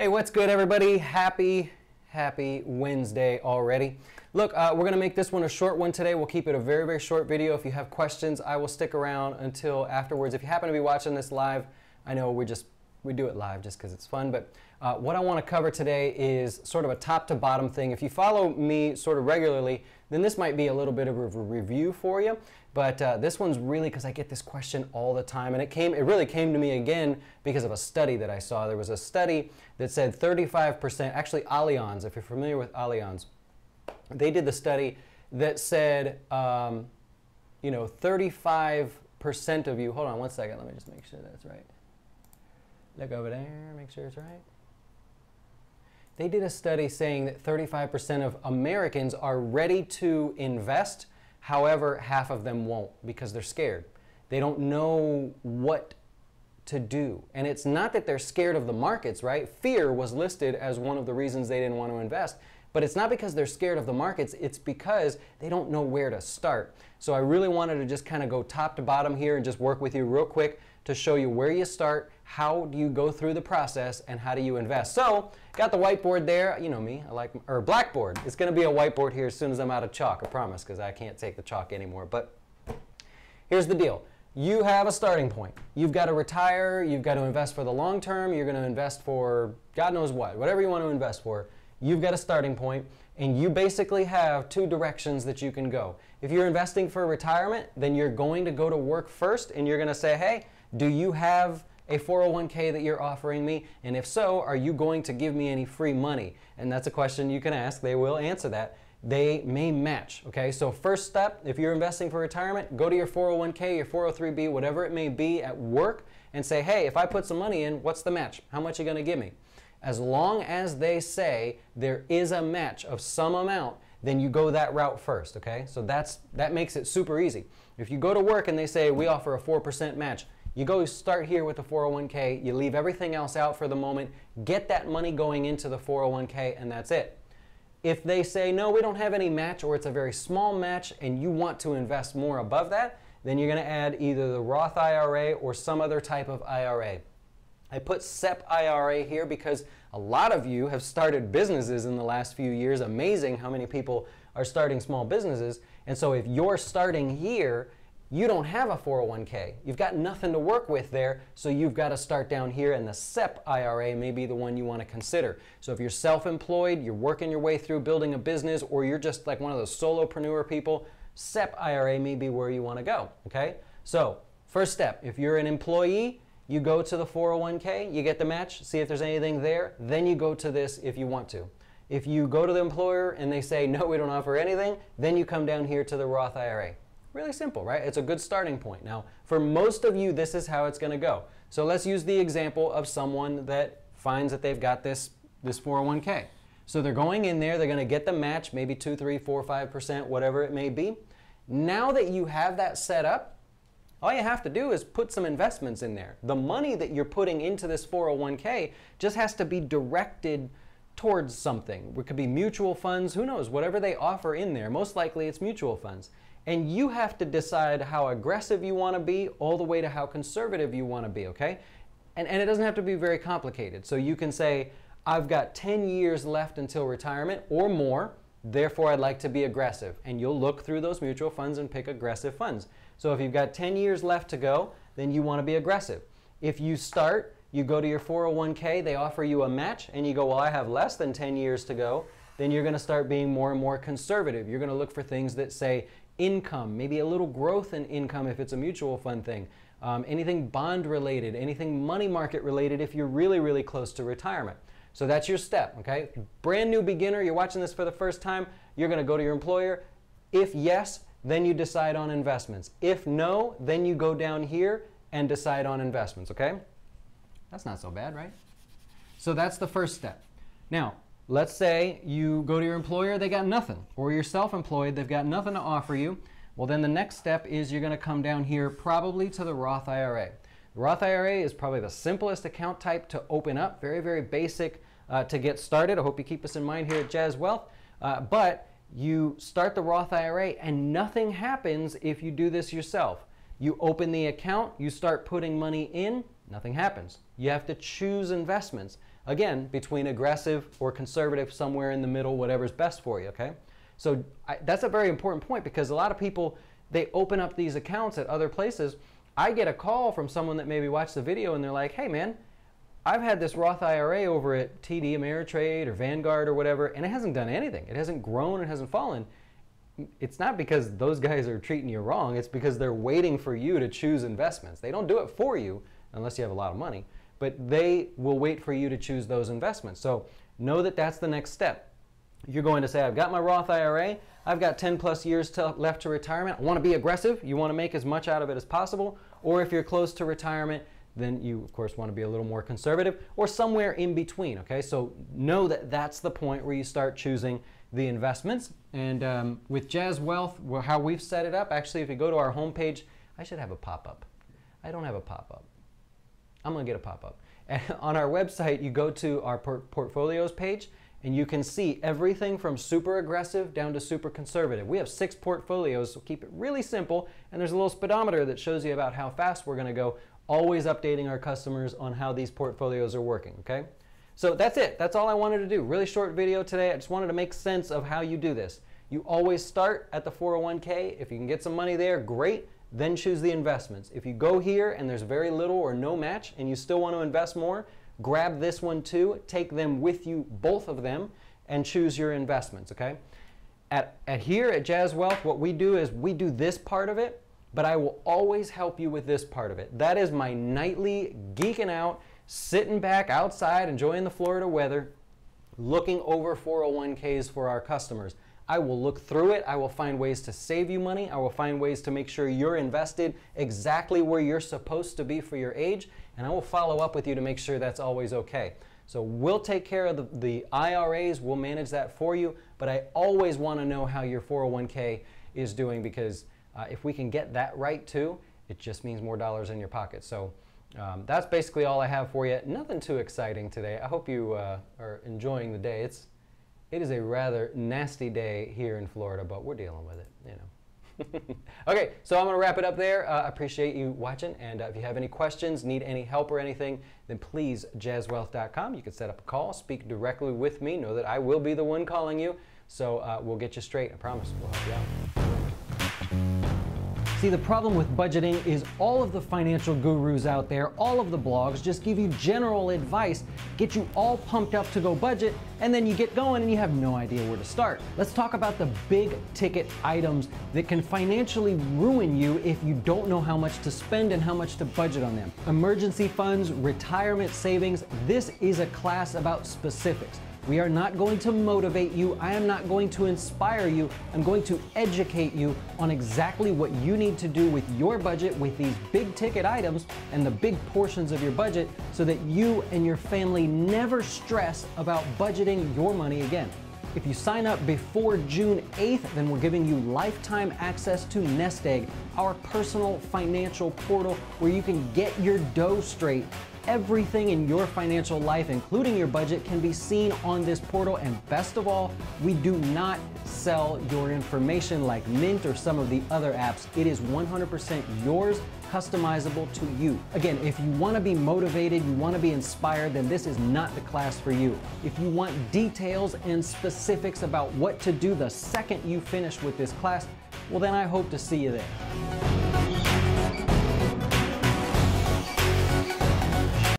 Hey, what's good, everybody? Happy Wednesday already. Look, we're going to make this one a short one today. We'll keep it a very, very short video. If you have questions, I will stick around until afterwards. If you happen to be watching this live, I know we do it live just because it's fun, but what I want to cover today is sort of a top to bottom thing. If you follow me sort of regularly, then this might be a little bit of a review for you, but this one's really because I get this question all the time, and it really came to me again because of a study that I saw. There was a study that said 35%, actually Allianz, if you're familiar with Allianz, they did the study that said, 35% of you, hold on one second, let me just make sure that's right. Look over there, make sure it's right. They did a study saying that 35% of Americans are ready to invest. However, half of them won't because they're scared. They don't know what to do. And it's not that they're scared of the markets, right? Fear was listed as one of the reasons they didn't want to invest. But it's not because they're scared of the markets, it's because they don't know where to start. So I really wanted to just kind of go top to bottom here and just work with you real quick to show you where you start, how do you go through the process, and how do you invest. So, got the whiteboard there. You know me, or blackboard. It's going to be a whiteboard here as soon as I'm out of chalk, I promise, because I can't take the chalk anymore. But here's the deal. You have a starting point. You've got to retire, you've got to invest for the long term, you're going to invest for God knows what, whatever you want to invest for. You've got a starting point, and you basically have two directions that you can go. If you're investing for retirement, then you're going to go to work first, and you're going to say, hey, do you have a 401k that you're offering me? And if so, are you going to give me any free money? And that's a question you can ask. They will answer that. They may match, okay? So first step, if you're investing for retirement, go to your 401k, your 403b, whatever it may be at work, and say, hey, if I put some money in, what's the match? How much are you going to give me? As long as they say there is a match of some amount, then you go that route first, okay? So that makes it super easy. If you go to work and they say, we offer a 4% match, you go start here with the 401k, you leave everything else out for the moment, get that money going into the 401k, and that's it. If they say, no, we don't have any match, or it's a very small match, and you want to invest more above that, then you're going to add either the Roth IRA or some other type of IRA. I put SEP IRA here because a lot of you have started businesses in the last few years. Amazing how many people are starting small businesses. And so if you're starting here, you don't have a 401k. You've got nothing to work with there, so you've got to start down here, and the SEP IRA may be the one you want to consider. So if you're self-employed, you're working your way through building a business, or you're just like one of those solopreneur people, SEP IRA may be where you want to go, okay? So first step, if you're an employee, you go to the 401k, you get the match, see if there's anything there, then you go to this if you want to. If you go to the employer and they say, no, we don't offer anything, then you come down here to the Roth IRA. Really simple, right? It's a good starting point. Now, for most of you, this is how it's going to go. So let's use the example of someone that finds that they've got this 401k. So they're going in there, they're going to get the match, maybe 2, 3, 4, 5%, whatever it may be. Now that you have that set up, all you have to do is put some investments in there. The money that you're putting into this 401k just has to be directed towards something. It could be mutual funds, who knows, whatever they offer in there. Most likely it's mutual funds. And you have to decide how aggressive you want to be all the way to how conservative you want to be, okay? And it doesn't have to be very complicated. So you can say, I've got 10 years left until retirement or more, therefore I'd like to be aggressive. And you'll look through those mutual funds and pick aggressive funds. So if you've got 10 years left to go, then you want to be aggressive. If you start, you go to your 401k, they offer you a match, and you go, well, I have less than 10 years to go, then you're going to start being more and more conservative. You're going to look for things that say income, maybe a little growth in income if it's a mutual fund thing, anything bond related, anything money market related if you're really, really close to retirement. So that's your step, okay? Brand new beginner, you're watching this for the first time, you're going to go to your employer. If yes, then you decide on investments. If no, then you go down here and decide on investments, okay? That's not so bad, right? So that's the first step. Now, let's say you go to your employer, they got nothing, or you're self-employed, they've got nothing to offer you. Well, then the next step is you're going to come down here probably to the Roth IRA. The Roth IRA is probably the simplest account type to open up, very, very basic to get started. I hope you keep this in mind here at Jazz Wealth. But you start the Roth IRA and nothing happens if you do this yourself. You open the account, you start putting money in, nothing happens. You have to choose investments. Again, between aggressive or conservative, somewhere in the middle, whatever's best for you, okay? So that's a very important point, because a lot of people, they open up these accounts at other places. I get a call from someone that maybe watched the video and they're like, hey man, I've had this Roth IRA over at TD Ameritrade or Vanguard or whatever, and it hasn't done anything. It hasn't grown, it hasn't fallen. It's not because those guys are treating you wrong, it's because they're waiting for you to choose investments. They don't do it for you unless you have a lot of money, but they will wait for you to choose those investments. So know that that's the next step. You're going to say, I've got my Roth IRA, I've got 10 plus years left to retirement, I want to be aggressive, you want to make as much out of it as possible, or if you're close to retirement, then you of course want to be a little more conservative, or somewhere in between, okay? So know that that's the point where you start choosing the investments. And with Jazz Wealth, how we've set it up, actually if you go to our homepage, I should have a pop-up. I don't have a pop-up. I'm going to get a pop-up. On our website, you go to our portfolios page, and you can see everything from super aggressive down to super conservative. We have 6 portfolios, so keep it really simple, and there's a little speedometer that shows you about how fast we're going to go, always updating our customers on how these portfolios are working, okay? So that's it. That's all I wanted to do. Really short video today. I just wanted to make sense of how you do this. You always start at the 401k. If you can get some money there, great. Then choose the investments. If you go here and there's very little or no match and you still want to invest more, grab this one too, take them with you, both of them, and choose your investments, okay? Here at Jazz Wealth, what we do is we do this part of it, but I will always help you with this part of it. That is my nightly geeking out, sitting back outside, enjoying the Florida weather, looking over 401ks for our customers. I will look through it. I will find ways to save you money. I will find ways to make sure you're invested exactly where you're supposed to be for your age. And I will follow up with you to make sure that's always okay. So we'll take care of the IRAs. We'll manage that for you. But I always want to know how your 401k is doing, because if we can get that right too, it just means more dollars in your pocket. So that's basically all I have for you. Nothing too exciting today. I hope you are enjoying the day. It is a rather nasty day here in Florida, but we're dealing with it, you know. Okay, so I'm going to wrap it up there. I appreciate you watching, and if you have any questions, need any help or anything, then please, jazzwealth.com. You can set up a call, speak directly with me. Know that I will be the one calling you, so we'll get you straight. I promise we'll help you out. See, the problem with budgeting is all of the financial gurus out there, all of the blogs just give you general advice, get you all pumped up to go budget, and then you get going and you have no idea where to start. Let's talk about the big ticket items that can financially ruin you if you don't know how much to spend and how much to budget on them. Emergency funds, retirement savings, this is a class about specifics. We are not going to motivate you. I am not going to inspire you. I'm going to educate you on exactly what you need to do with your budget, with these big ticket items and the big portions of your budget, so that you and your family never stress about budgeting your money again. If you sign up before June 8th, then we're giving you lifetime access to Nest Egg, our personal financial portal where you can get your dough straight. Everything in your financial life, including your budget, can be seen on this portal. And best of all, we do not sell your information like Mint or some of the other apps. It is 100% yours, customizable to you. Again, if you want to be motivated, you want to be inspired, then this is not the class for you. If you want details and specifics about what to do the second you finish with this class, well then I hope to see you there.